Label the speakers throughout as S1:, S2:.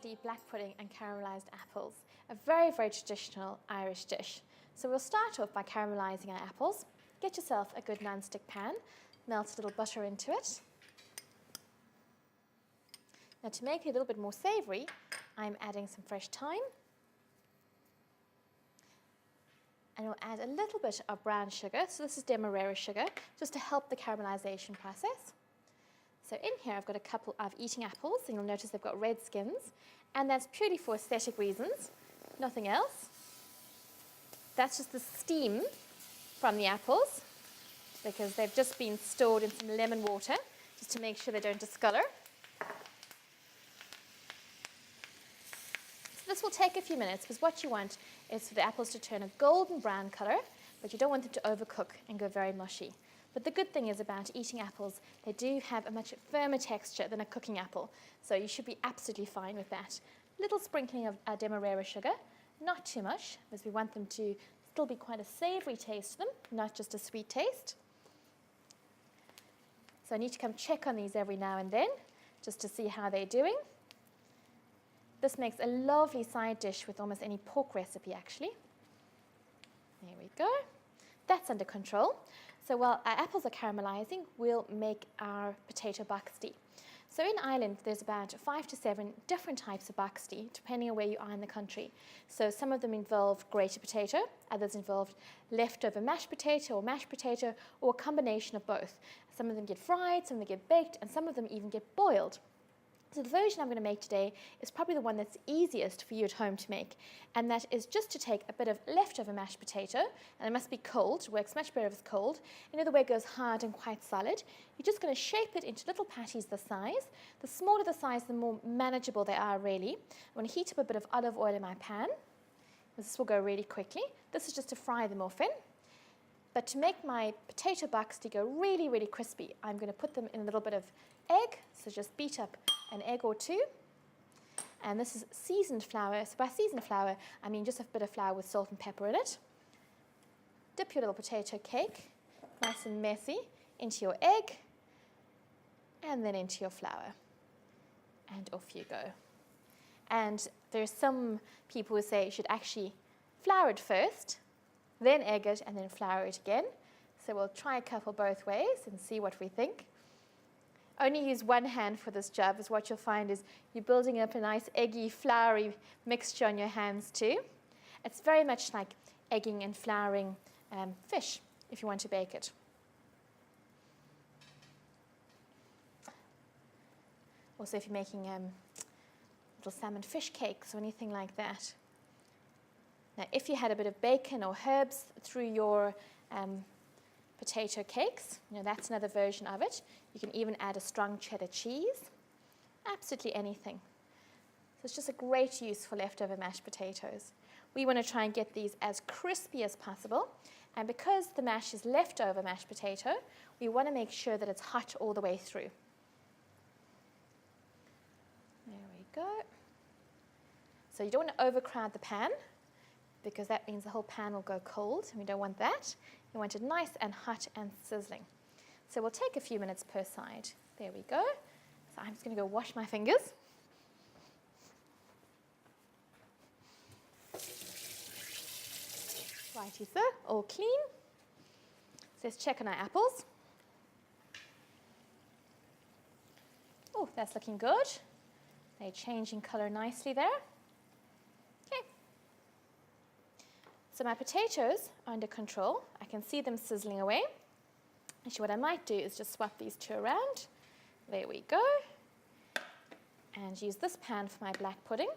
S1: Boxty black pudding and caramelised apples, a very, very traditional Irish dish. So we'll start off by caramelising our apples. Get yourself a good non-stick pan, melt a little butter into it. Now to make it a little bit more savoury, I'm adding some fresh thyme. And we'll add a little bit of brown sugar, so this is demerara sugar, just to help the caramelisation process. So in here I've got a couple of eating apples, and you'll notice they've got red skins, and that's purely for aesthetic reasons, nothing else. That's just the steam from the apples, because they've just been stored in some lemon water, just to make sure they don't discolour. So this will take a few minutes, because what you want is for the apples to turn a golden brown colour, but you don't want them to overcook and go very mushy. But the good thing is about eating apples, they do have a much firmer texture than a cooking apple. So you should be absolutely fine with that. Little sprinkling of demerara sugar, not too much, because we want them to still be quite a savoury taste to them, not just a sweet taste. So I need to come check on these every now and then, just to see how they're doing. This makes a lovely side dish with almost any pork recipe, actually. There we go. That's under control. So while our apples are caramelising, we'll make our potato boxty. So in Ireland, there's about 5 to 7 different types of boxty, depending on where you are in the country. So some of them involve grated potato, others involve leftover mashed potato or a combination of both. Some of them get fried, some of them get baked, and some of them even get boiled. So the version I'm going to make today is probably the one that's easiest for you at home to make, and that is just to take a bit of leftover mashed potato, and it must be cold, it works much better if it's cold. You know the way it goes hard and quite solid? You're just going to shape it into little patties the size. The smaller the size, the more manageable they are really. I'm going to heat up a bit of olive oil in my pan. This will go really quickly. This is just to fry them off in. But to make my potato boxty go really, really crispy, I'm going to put them in a little bit of egg, so just beat up an egg or two. And this is seasoned flour. So by seasoned flour, I mean just a bit of flour with salt and pepper in it. Dip your little potato cake, nice and messy, into your egg, and then into your flour. And off you go. And there's some people who say you should actually flour it first, then egg it, and then flour it again. So we'll try a couple both ways and see what we think. Only use one hand for this job, as what you'll find is you're building up a nice eggy, floury mixture on your hands too. It's very much like egging and flouring fish if you want to bake it. Also if you're making little salmon fish cakes or anything like that. Now if you had a bit of bacon or herbs through your potato cakes, you know, that's another version of it. You can even add a strong cheddar cheese, absolutely anything. So it's just a great use for leftover mashed potatoes. We want to try and get these as crispy as possible, and because the mash is leftover mashed potato, we want to make sure that it's hot all the way through. There we go. So you don't want to overcrowd the pan, because that means the whole pan will go cold, and we don't want that. You want it nice and hot and sizzling. So we'll take a few minutes per side. There we go. So I'm just going to go wash my fingers. Righty, so all clean. So let's check on our apples. Oh, that's looking good. They're changing colour nicely there. Okay. So my potatoes are under control. I can see them sizzling away. Actually, what I might do is just swap these two around. There we go. And use this pan for my black pudding.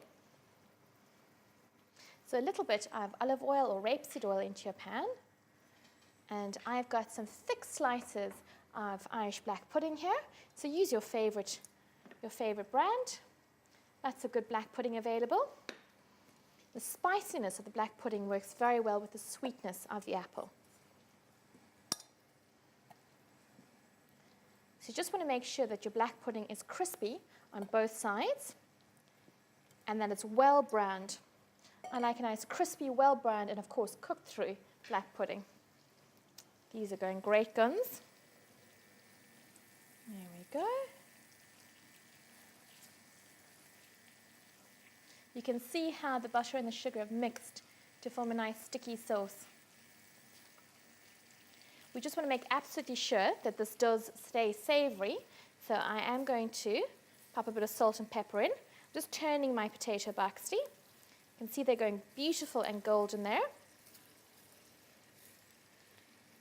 S1: So a little bit of olive oil or rapeseed oil into your pan. And I've got some thick slices of Irish black pudding here. So use your favourite brand. That's a good black pudding available. The spiciness of the black pudding works very well with the sweetness of the apple. So you just want to make sure that your black pudding is crispy on both sides and that it's well browned. I like a nice crispy, well browned and of course cooked through black pudding. These are going great guns. There we go. You can see how the butter and the sugar have mixed to form a nice sticky sauce. We just want to make absolutely sure that this does stay savoury. So I am going to pop a bit of salt and pepper in. Just turning my potato Boxty. You can see they're going beautiful and golden there.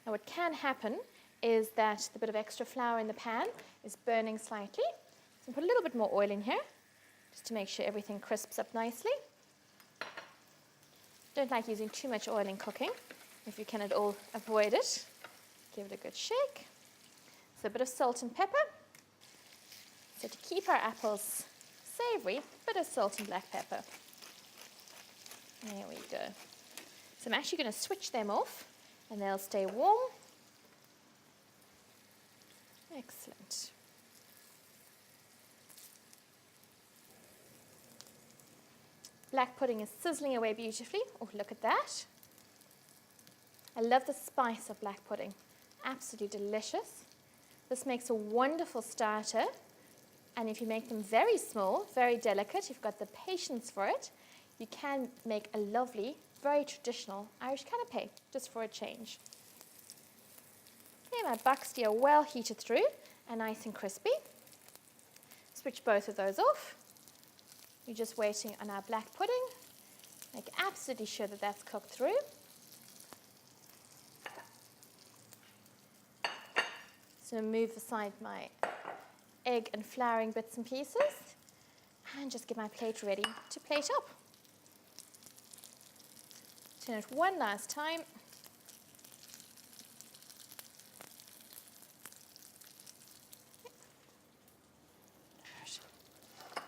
S1: Now what can happen is that the bit of extra flour in the pan is burning slightly. So I'll put a little bit more oil in here just to make sure everything crisps up nicely. Don't like using too much oil in cooking if you can at all avoid it. Give it a good shake. So a bit of salt and pepper. So to keep our apples savoury, a bit of salt and black pepper. There we go. So I'm actually going to switch them off and they'll stay warm. Excellent. Black pudding is sizzling away beautifully. Oh, look at that. I love the spice of black pudding. Absolutely delicious. This makes a wonderful starter. And if you make them very small, very delicate, you've got the patience for it, you can make a lovely, very traditional Irish canapé, just for a change. Okay, my Boxty are well heated through and nice and crispy. Switch both of those off. You're just waiting on our black pudding. Make absolutely sure that that's cooked through. So move aside my egg and flouring bits and pieces and just get my plate ready to plate up. Turn it one last time.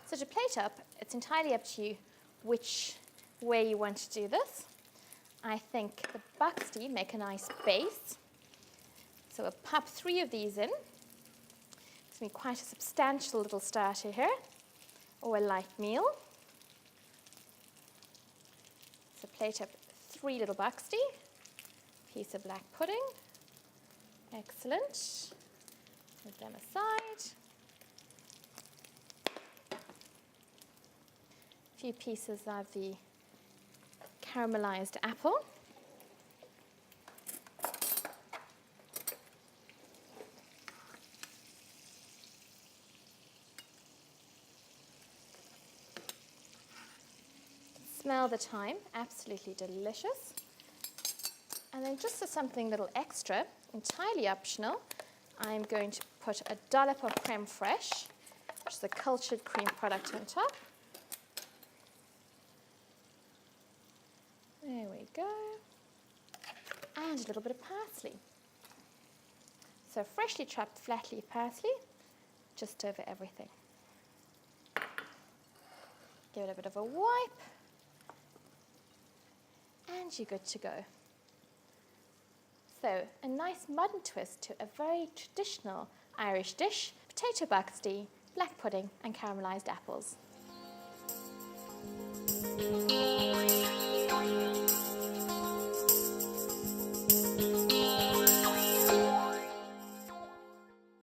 S1: So to plate up, it's entirely up to you which way you want to do this. I think the Boxty make a nice base. So we'll pop 3 of these in. It's going to be quite a substantial little starter here, or a light meal. So plate up 3 little Boxty, piece of black pudding. Excellent. Move them aside. A few pieces of the caramelized apple. Smell the thyme, absolutely delicious. And then just for something little extra, entirely optional, I'm going to put a dollop of creme fraiche, which is a cultured cream product on top. There we go. And a little bit of parsley. So freshly chopped flat leaf parsley, just over everything. Give it a bit of a wipe. And you're good to go. So a nice modern twist to a very traditional Irish dish, potato Boxty, black pudding and caramelised apples.